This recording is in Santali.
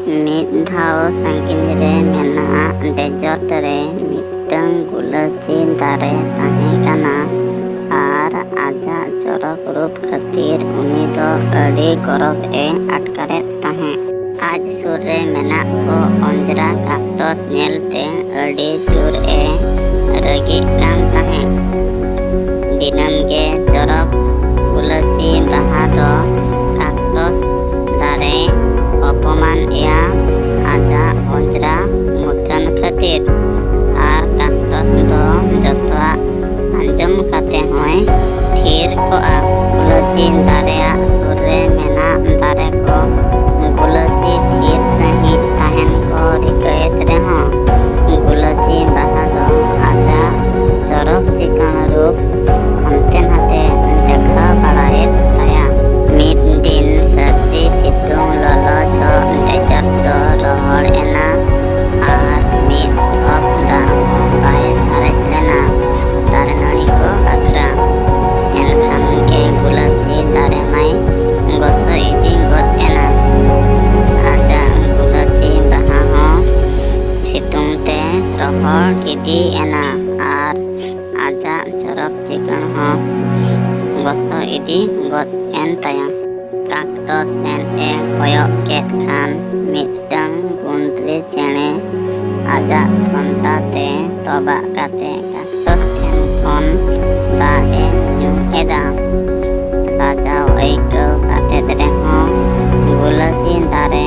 ᱢᱤᱫ ᱫᱷᱟᱣ ᱥᱟᱺᱜᱤᱧ ᱨᱮ ᱢᱮᱱᱟᱜ ᱰᱮᱡᱟᱨᱴ ᱨᱮ ᱢᱤᱫᱴᱟᱝ ᱜᱩᱞᱟᱹᱪᱤ ᱫᱟᱨᱮ ᱛᱟᱦᱮᱸ ᱠᱟᱱᱟ ᱟᱨ ᱟᱡᱟᱜ ᱪᱚᱨᱚᱠ ᱨᱩᱯ ᱠᱷᱟᱹᱛᱤᱨ ᱩᱱᱤ ᱫᱚ ᱟᱹᱰᱤ ᱜᱚᱨᱚᱵᱽ-ᱮ ᱟᱴᱠᱟᱨᱮᱫ ᱛᱟᱦᱮᱸ᱾ ᱟᱡ ᱥᱩᱨ ᱨᱮ ᱢᱮᱱᱟᱜ ᱠᱚ ᱚᱸᱡᱽᱨᱟ ᱠᱟᱠᱴᱟᱥ ᱧᱮᱞᱛᱮ ᱟᱹᱰᱤ ᱡᱳᱨ-ᱮ ᱨᱟᱹᱜᱤᱜ ᱠᱟᱱ ᱛᱟᱦᱮᱸ᱾ ᱫᱤᱱᱟᱹᱢ ᱜᱮ ᱪᱚᱨᱚᱠ ᱜᱩᱞᱟᱹᱪᱤ ᱵᱟᱦᱟ ᱫᱚ ᱠᱟᱠᱴᱟᱥ ᱫᱟᱨᱮᱭ ᱚᱯᱚᱢᱟᱱ-ᱮᱭᱟ ᱟᱡᱟᱜ ᱚᱸᱡᱽᱨᱟ ᱢᱩᱴᱷᱟᱹᱱ ᱠᱷᱟᱹᱛᱤᱨ, ᱟᱨ ᱠᱟᱠᱴᱟᱥ ᱫᱚ ᱡᱚᱛᱚᱣᱟᱜ ᱟᱸᱡᱚᱢ ᱠᱟᱛᱮ ᱦᱚᱸᱭ ᱛᱷᱤᱨ ᱠᱚᱜᱼᱟ᱾ ᱜᱩᱞᱟᱹᱪᱤ ᱫᱟᱨᱮᱭᱟᱜ ᱥᱩᱨ ᱨᱮ ᱢᱮᱱᱟᱜ ᱫᱟᱨᱮ ᱠᱚ ᱜᱩᱞᱟᱹᱪᱤ ᱛᱷᱤᱨ ᱥᱟᱺᱦᱤᱡ ᱛᱟᱦᱮᱱ ᱠᱚ ᱨᱤᱠᱟᱹᱭᱮᱫ ᱨᱮᱦᱚᱸ, ᱜᱩᱞᱟᱹᱪᱤ ᱵᱟᱦᱟ ᱫᱚ ᱟᱡᱟᱜ ᱪᱚᱨᱚᱠ ᱪᱤᱠᱟᱹᱲ ᱨᱩᱯ ᱦᱟᱱᱛᱮ ᱱᱟᱛᱮ ᱫᱮᱠᱷᱟᱣ ᱵᱟᱲᱟᱭᱮᱫ ᱛᱟᱭᱟ᱾ ᱢᱤᱫ ᱫᱤᱱ ᱥᱟᱹᱨᱫᱤ ᱥᱤᱛᱩᱝ ᱞᱚᱞᱚ ᱡᱚᱠᱷᱚᱱ ᱰᱮᱡᱟᱨᱴ ᱫᱚ ᱨᱚᱦᱚᱲ ᱮᱱᱟ ᱟᱨ ᱢᱤᱫ ᱰᱷᱚᱯ ᱫᱟᱜ ᱦᱚᱸ ᱵᱟᱭ ᱥᱟᱨᱮᱡ ᱞᱮᱱᱟ ᱫᱟᱨᱮ ᱱᱟᱹᱲᱤ ᱠᱚ ᱵᱟᱠᱷᱨᱟ, ᱮᱱᱠᱷᱟᱱ ᱜᱮ ᱜᱩᱞᱟᱹᱪᱤ ᱫᱟᱨᱮ ᱢᱟᱭ ᱜᱚᱥᱚ ᱤᱫᱤ ᱜᱚᱫ ᱮᱱᱟ᱾ ᱟᱡᱟᱜ ᱜᱩᱞᱟᱹᱪᱤ ᱵᱟᱦᱟ ᱦᱚᱸ ᱥᱤᱛᱩᱝ ᱛᱮ ᱨᱚᱦᱚᱲ ᱤᱫᱤ ᱮᱱᱟ ᱟᱨ ᱟᱡᱟᱜ ᱪᱚᱨᱚᱠ ᱪᱤᱠᱟᱹᱲ ᱦᱚᱸ ᱜᱚᱥᱚ ᱤᱫᱤ ᱜᱚᱫ ᱮᱱ ᱛᱟᱭᱟ᱾ ᱠᱟᱠᱴᱟᱥ ᱥᱮᱱ-ᱮ ᱠᱚᱭᱚᱜ ᱠᱮᱫ ᱠᱷᱟᱱ ᱢᱤᱫᱴᱟᱝ ᱜᱩᱸᱰᱨᱤ ᱪᱮᱬᱮ ᱟᱡᱟᱜ ᱴᱷᱚᱱᱴᱟ ᱛᱮ ᱛᱚᱵᱟᱜ ᱠᱟᱛᱮ ᱠᱟᱠᱴᱟᱥ ᱴᱷᱮᱱ ᱠᱷᱚᱱ ᱫᱟᱜ-ᱮ ᱧᱩ ᱮᱫᱟ᱾ ᱞᱟᱡᱟᱣ ᱟᱹᱭᱠᱟᱹᱣ ᱠᱟᱛᱮᱫ ᱨᱮᱦᱚᱸ ᱜᱩᱞᱟᱹᱪᱤ ᱫᱟᱨᱮ